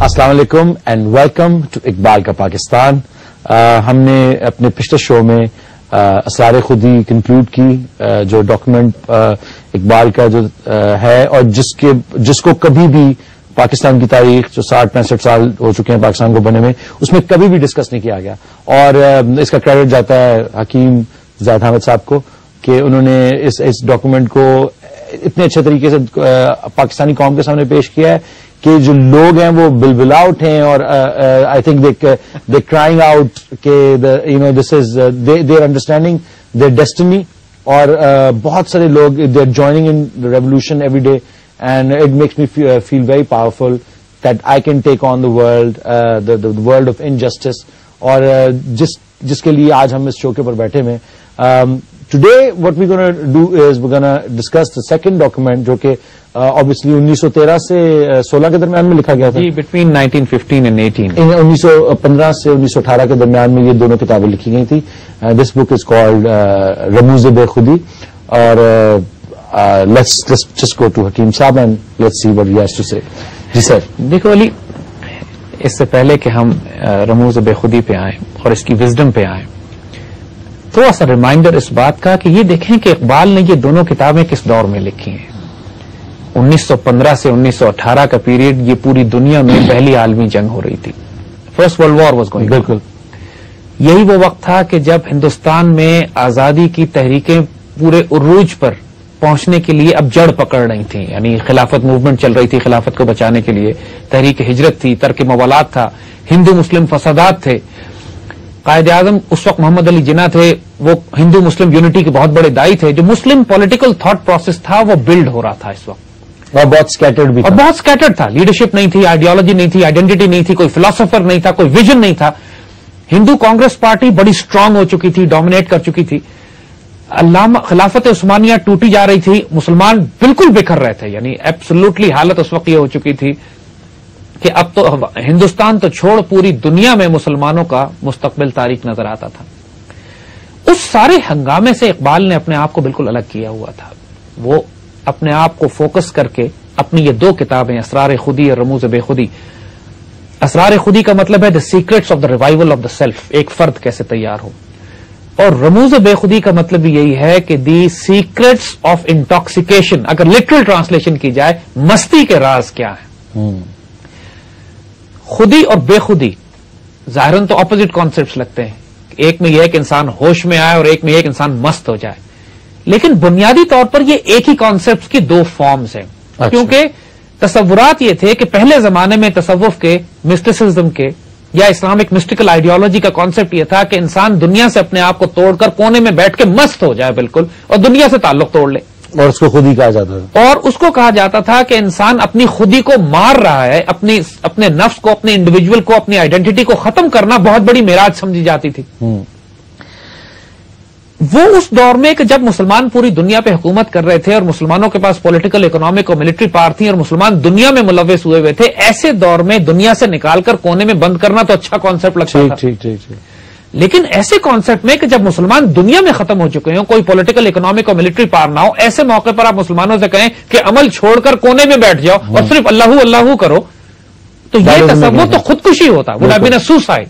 السلام علیکم and welcome to Iqbal کا پاکستان. ہم نے اپنے پچھلے شو میں اسرار خودی کنکلوڈ کی, جو ڈاکومنٹ اقبال کا جو ہے اور جس کو کبھی بھی پاکستان کی تاریخ جو 60-65 سال ہو چکے ہیں پاکستان کو بنے میں, اس میں کبھی بھی ڈسکس نہیں کیا گیا. اور اس کا کریڈٹ جاتا ہے حکیم زید حامد صاحب کو کہ انہوں نے اس ڈاکومنٹ کو اتنے اچھے طریقے سے پاکستانی قوم کے سامنے پیش کیا ہے کہ جو لوگ ہیں وہ بلبلا اٹھے ہیں اور I think they crying out کہ this is they are understanding their destiny. اور بہت سارے لوگ they are joining in revolution every day and it makes me feel very powerful that I can take on the world of injustice. اور جس کے لیے آج ہم اس شو کے اوپر بیٹھے ہوئے Today, what we're going to do is we're going to discuss the second document, جو کہ obviously 1913 سے 16 کے درمیان میں لکھا گیا تھا. جی, between 1915 and 18. 1915 سے 1918 کے درمیان میں یہ دونوں کتابیں لکھی گئی تھی. This book is called رموز بے خودی. اور let's just go to حکیم صاحب and let's see what he has to say. جی سر. دیکھو علی, اس سے پہلے کہ ہم رموز بے خودی پہ آئیں اور اس کی وزڈم پہ آئیں, تھوڑا سا ریمائنڈر اس بات کا کہ یہ دیکھیں کہ اقبال نے یہ دونوں کتابیں کس دور میں لکھی ہیں. 1915 سے 1918 کا پیریڈ, یہ پوری دنیا میں پہلی عالمی جنگ ہو رہی تھی. First world war was going. بالکل یہی وہ وقت تھا کہ جب ہندوستان میں آزادی کی تحریکیں پورے عروج پر پہنچنے کے لیے اب جڑ پکڑ رہی تھیں. یعنی خلافت موومنٹ چل رہی تھی, خلافت کو بچانے کے لیے تحریک ہجرت تھی, ترک موالات تھا, ہندو مسلم فسادات تھے. قائد اعظم اس وقت محمد علی جناح تھے, وہ ہندو مسلم یونٹی کے بہت بڑے دائی تھے. جو مسلم پولیٹیکل تھاٹ پروسیس تھا وہ بلڈ ہو رہا تھا اس وقت, اور بہت سکیٹرڈ بھی, اور بہت سکیٹرڈ تھا. لیڈرشپ نہیں تھی, آئیڈیالوجی نہیں تھی, آئیڈینٹی نہیں تھی, کوئی فلاسفر نہیں تھا, کوئی ویژن نہیں تھا. ہندو کانگریس پارٹی بڑی اسٹرانگ ہو چکی تھی, ڈومینیٹ کر چکی تھی. علامہ خلافت عثمانیہ ٹوٹی جا رہی تھی, مسلمان بالکل بکھر رہے تھے. یعنی ایبسولوٹلی حالت اس وقت یہ ہو چکی تھی کہ اب تو ہندوستان تو چھوڑ, پوری دنیا میں مسلمانوں کا مستقبل تاریک نظر آتا تھا. اس سارے ہنگامے سے اقبال نے اپنے آپ کو بالکل الگ کیا ہوا تھا. وہ اپنے آپ کو فوکس کر کے اپنی یہ دو کتابیں, اسرار خودی اور رموز بے خودی. اسرار خودی کا مطلب ہے the secrets of the revival of the self, ایک فرد کیسے تیار ہو. اور رموز بے خودی کا مطلب بھی یہی ہے کہ دی سیکرٹس آف انٹاکسیکیشن, اگر لٹرل ٹرانسلیشن کی جائے, مستی کے راز کیا ہے. خودی اور بے خودی ظاہراً تو اپوزٹ کانسیپٹس لگتے ہیں. ایک میں یہ ہے کہ انسان ہوش میں آئے اور ایک میں یہ ہے کہ انسان مست ہو جائے, لیکن بنیادی طور پر یہ ایک ہی کانسیپٹ کی دو فارمز ہیں. کیونکہ تصورات یہ تھے کہ پہلے زمانے میں تصوف کے, مسٹیسزم کے یا اسلامک مسٹیکل آئیڈیالوجی کا کانسیپٹ یہ تھا کہ انسان دنیا سے اپنے آپ کو توڑ کر کونے میں بیٹھ کے مست ہو جائے بالکل, اور دنیا سے تعلق توڑ لے. اور اس کو خودی کہا جاتا تھا. اور اس کو کہا جاتا تھا کہ انسان اپنی خودی کو مار رہا ہے, اپنے نفس کو, اپنے انڈیویجول کو, اپنی آئیڈینٹی کو ختم کرنا بہت بڑی معراج سمجھی جاتی تھی. وہ اس دور میں کہ جب مسلمان پوری دنیا پہ حکومت کر رہے تھے اور مسلمانوں کے پاس پولیٹیکل, اکنامک اور ملٹری پاور تھی اور مسلمان دنیا میں ملوث ہوئے تھے, ایسے دور میں دنیا سے نکال کر کونے میں بند کرنا تو اچھا کانسیپٹ لگتا تھا. لیکن ایسے کانسیپٹ میں کہ جب مسلمان دنیا میں ختم ہو چکے ہوں, کوئی پولیٹیکل, اکنامک اور ملٹری پاور نہ ہو, ایسے موقع پر آپ مسلمانوں سے کہیں کہ عمل چھوڑ کر کونے میں بیٹھ جاؤ اور صرف اللہ اللہ کرو, تو یہ تصور تو خودکشی ہوتا, would have been a suicide.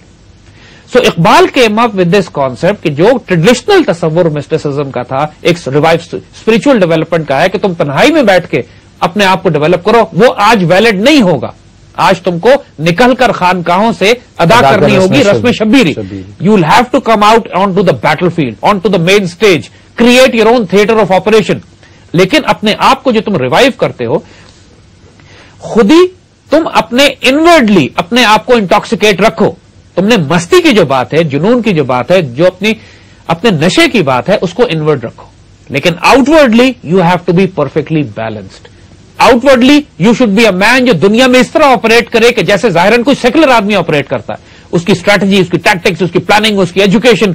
So Iqbal came up with this concept کہ جو ٹریڈیشنل تصور مسٹیسزم کا تھا, ایک ریوائو اسپرچل ڈیولپمنٹ کا ہے کہ تم تنہائی میں بیٹھ کے اپنے آپ کو ڈیولپ کرو, وہ آج ویلڈ نہیں ہوگا. آج تم کو نکل کر خانقاہوں سے ادا کرنی ہوگی رسم شبیری. You will have to come out on to the battlefield, on to the main stage, create your own theatre of operation. لیکن اپنے آپ کو جو تم ریوائو کرتے ہو, خودی تم اپنے انورڈلی اپنے آپ کو انٹاکسیکیٹ رکھو. تم نے مستی کی جو بات ہے, جنون کی جو بات ہے, جو اپنے نشے کی بات ہے, اس کو انورڈ رکھو. لیکن outwardly you have to be perfectly balanced. Outwardly you should be a man جو دنیا میں اس طرح آپریٹ کرے کہ جیسے ظاہراً کوئی سیکولر آدمی آپریٹ کرتا ہے. اس کی اسٹریٹجی, اس کی ٹیکٹکس, اس کی پلاننگ, اس کی ایجوکیشن,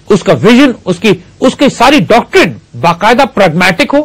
اس کا ویژن, اس کی ساری ڈاکٹرن باقاعدہ پریگمیٹک ہو,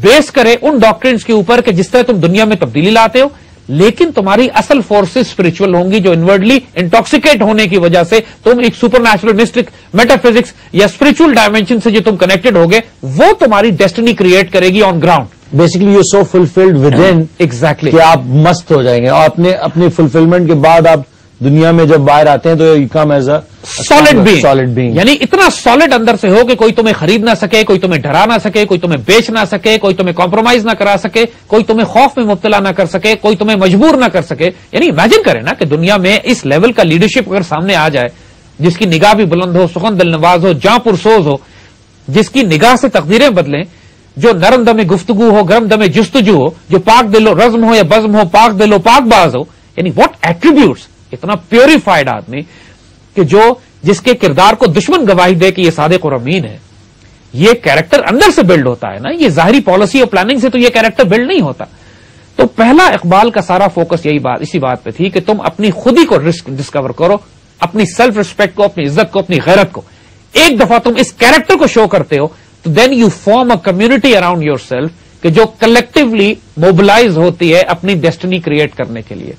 بیس کرے ان ڈاکٹرنس کے اوپر کہ جس طرح تم دنیا میں تبدیلی لاتے ہو. لیکن تمہاری اصل فورسز اسپرچل ہوں گی جو انورڈلی انٹاکسیکیٹ ہونے کی وجہ سے تم ایک سپر نیچرل مسٹک میٹافزکس یا اسپرچل ڈائمینشن سے جو تم کنیکٹڈ ہوگے, وہ تمہاری ڈیسٹنی کریٹ کرے گی on ground. Basically you so fulfilled with in exactly کہ آپ مست ہو جائیں گے اور اپنی فلفلمنٹ کے بعد آپ دنیا میں جب باہر آتے ہیں تو you come as a solid being, یعنی اتنا سالڈ اندر سے ہو کہ کوئی تمہیں خرید نہ سکے، کوئی تمہیں ڈرا نہ سکے، کوئی تمہیں بیچ نہ سکے، کوئی تمہیں کمپرومائز نہ کرا سکے، کوئی تمہیں خوف میں مبتلا نہ کر سکے، کوئی تمہیں مجبور نہ کر سکے. یعنی امیجن کریں نا کہ دنیا میں اس لیول کا لیڈرشپ اگر سامنے آ جائے، جس کی نگاہ بھی بلند ہو، سخن دل نواز ہو، جاں پرسوز ہو، جس کی نگاہ سے تقدیریں بدلیں، جو نرم دم گفتگو ہو، گرم دم جستجو ہو، جو پاک دل و رزم ہو یا بزم ہو، پاک دل و پاک باز ہو. یعنی واٹ ایٹریبیوٹس، اتنا پیوریفائڈ آدمی کہ جس کے کردار کو دشمن گواہی دے کہ یہ صادق اور امین ہے. یہ کیریکٹر اندر سے بلڈ ہوتا ہے نا، یہ ظاہری پالیسی اور پلاننگ سے تو یہ کیریکٹر بلڈ نہیں ہوتا. تو پہلا اقبال کا سارا فوکس اسی بات پہ تھی کہ تم اپنی خودی کو ڈسکور کرو، اپنی سیلف ریسپیکٹ کو، اپنی عزت کو، اپنی غیرت کو. ایک دفعہ تم اس کیریکٹر کو شو کرتے ہو تو then you form a community around yourself کہ جو کلیکٹولی موبلائز ہوتی ہے اپنی ڈیسٹنی کریٹ کرنے کے لیے.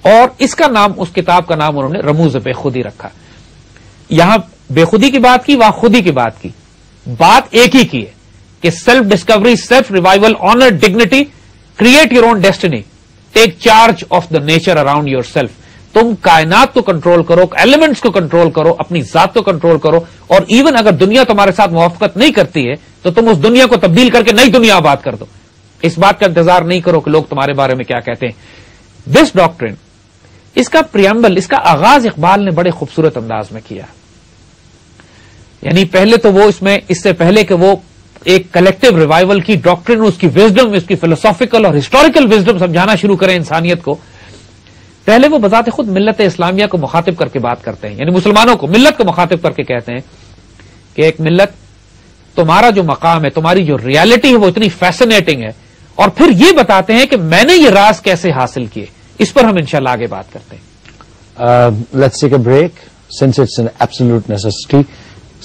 اور اس کا نام، اس کتاب کا نام انہوں نے رموز بے خودی رکھا. یہاں بے خودی کی بات کی، وہاں خودی کی بات کی. بات ایک ہی کی ہے کہ self Discovery, self revival, owner, dignity, create your own destiny, take charge of the nature around your self. تم کائنات کو کنٹرول کرو، ایلیمنٹس کو کنٹرول کرو، اپنی ذات کو کنٹرول کرو. اور ایون اگر دنیا تمہارے ساتھ موافقت نہیں کرتی ہے تو تم اس دنیا کو تبدیل کر کے نئی دنیا آباد کر دو. اس بات کا انتظار نہیں کرو کہ لوگ تمہارے بارے میں کیا کہتے ہیں. دس ڈاکٹرن، اس کا پریامبل، اس کا آغاز اقبال نے بڑے خوبصورت انداز میں کیا. یعنی پہلے تو وہ اس سے پہلے کہ وہ ایک کلیکٹو ریوائول کی ڈاکٹرن، اس کی وزڈم، اس کی فلسافیکل اور ہسٹوریکل وزڈم سمجھانا شروع کریں انسانیت کو، پہلے وہ بذات خود ملت اسلامیہ کو مخاطب کر کے بات کرتے ہیں. یعنی مسلمانوں کو، ملت کو مخاطب کر کے کہتے ہیں کہ ایک ملت، تمہارا جو مقام ہے، تمہاری جو ریالٹی ہے وہ اتنی فیسنیٹنگ ہے. اور پھر یہ بتاتے ہیں کہ میں نے یہ راز کیسے حاصل کیے. اس پر ہم انشاءاللہ آگے بات کرتے ہیں. Let's take a break since it's an absolute necessity,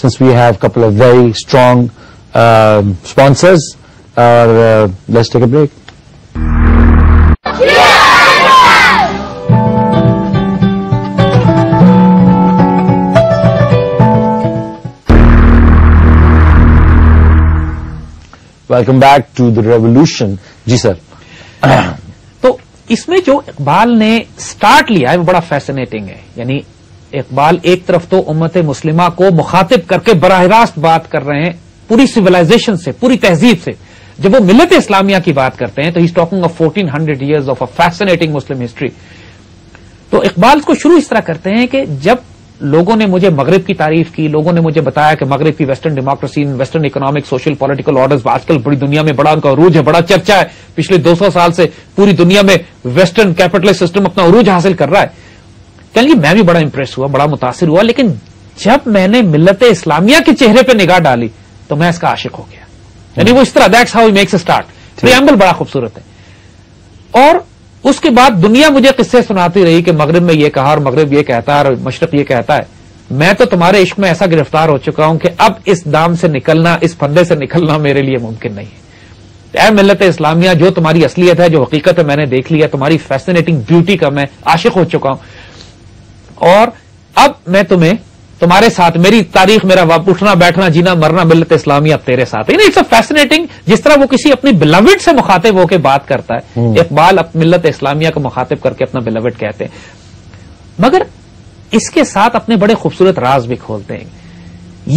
since we have couple of very strong sponsors. Let's take a break. Welcome back to the revolution. جی سر. تو اس میں جو اقبال نے سٹارٹ لیا ہے وہ بڑا فیسنیٹنگ ہے. یعنی اقبال ایک طرف تو امت مسلمہ کو مخاطب کر کے براہ راست بات کر رہے ہیں پوری سویلائزیشن سے، پوری تہذیب سے. جب وہ ملت اسلامیہ کی بات کرتے ہیں تو he is talking of 1400 years of a fascinating Muslim history. تو اقبال کو شروع اس طرح کرتے ہیں کہ جب لوگوں نے مجھے مغرب کی تعریف کی، لوگوں نے مجھے بتایا کہ مغرب کی western democracy, western economic, social political orders آج کل بڑی دنیا میں بڑا ان کا عروج ہے، بڑا چرچا ہے. پچھلے 200 سال سے پوری دنیا میں ویسٹرن کیپٹلسٹ سسٹم اپنا عروج حاصل کر رہا ہے. کہ میں بھی بڑا امپریس ہوا، بڑا متاثر ہوا. لیکن جب میں نے ملت اسلامیہ کے چہرے پہ نگاہ ڈالی تو میں اس کا عاشق ہو گیا. یعنی وہ اس طرح، that's how he makes a start. Preamble بڑا خوبصورت ہے. اور اس کے بعد دنیا مجھے قصے سناتی رہی کہ مغرب میں یہ کہا اور مغرب یہ کہتا ہے اور مشرق یہ کہتا ہے. میں تو تمہارے عشق میں ایسا گرفتار ہو چکا ہوں کہ اب اس دام سے نکلنا، اس پھندے سے نکلنا میرے لیے ممکن نہیں ہے. اے ملت اسلامیہ، جو تمہاری اصلیت ہے، جو حقیقت ہے، میں نے دیکھ لیا. تمہاری فیسنیٹنگ بیوٹی کا میں عاشق ہو چکا ہوں. اور اب میں تمہارے ساتھ، میری تاریخ، میرا اٹھنا بیٹھنا جینا مرنا ملت اسلامیہ اب تیرے ساتھ. It's a fascinating. جس طرح وہ کسی اپنی بلوڈ سے مخاطب ہو کے بات کرتا ہے، اقبال ملت اسلامیہ کو مخاطب کر کے اپنا بلوڈ کہتے ہیں. مگر اس کے ساتھ اپنے بڑے خوبصورت راز بھی کھولتے ہیں.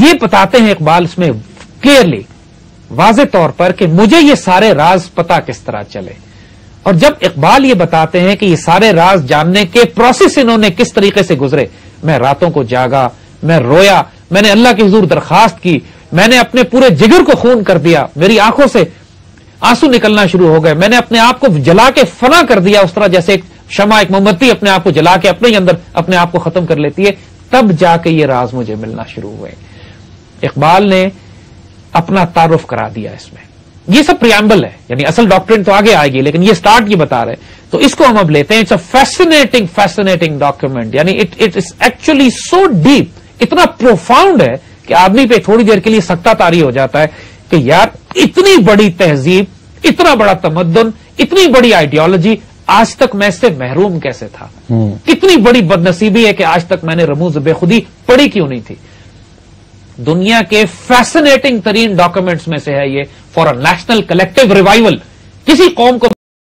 یہ بتاتے ہیں اقبال اس میں کلیئرلی، واضح طور پر کہ مجھے یہ سارے راز پتا کس طرح چلے. اور جب اقبال یہ بتاتے ہیں کہ یہ سارے راز جاننے کے پروسیس انہوں نے کس طریقے سے گزرے، میں راتوں کو جاگا، میں رویا، میں نے اللہ کے حضور درخواست کی، میں نے اپنے پورے جگر کو خون کر دیا، میری آنکھوں سے آنسو نکلنا شروع ہو گئے، میں نے اپنے آپ کو جلا کے فنا کر دیا، اس طرح جیسے ایک شمع، ایک موم بتی اپنے آپ کو جلا کے اپنے ہی اندر اپنے آپ کو ختم کر لیتی ہے. تب جا کے یہ راز مجھے ملنا شروع ہوئے. اقبال نے اپنا تعارف کرا دیا اس میں. یہ سب پریامبل ہے، یعنی اصل ڈاکٹرن تو آگے آئے گی، لیکن یہ سٹارٹ یہ بتا رہے. تو اس کو ہم اب لیتے ہیں. It's a fascinating document. یعنی it is actually so deep, اتنا پروفاؤنڈ ہے کہ آدمی پہ تھوڑی دیر کے لیے سکتہ طاری ہو جاتا ہے کہ یار اتنی بڑی تہذیب، اتنا بڑا تمدن، اتنی بڑی آئیڈیالوجی، آج تک میں اس سے محروم کیسے تھا. کتنی بڑی بدنصیبی ہے کہ آج تک میں نے رموز بے خودی پڑھی کیوں نہیں تھی. دنیا کے فیسنیٹنگ ترین ڈاکومنٹس میں سے ہے یہ، for a national collective revival. کسی قوم کو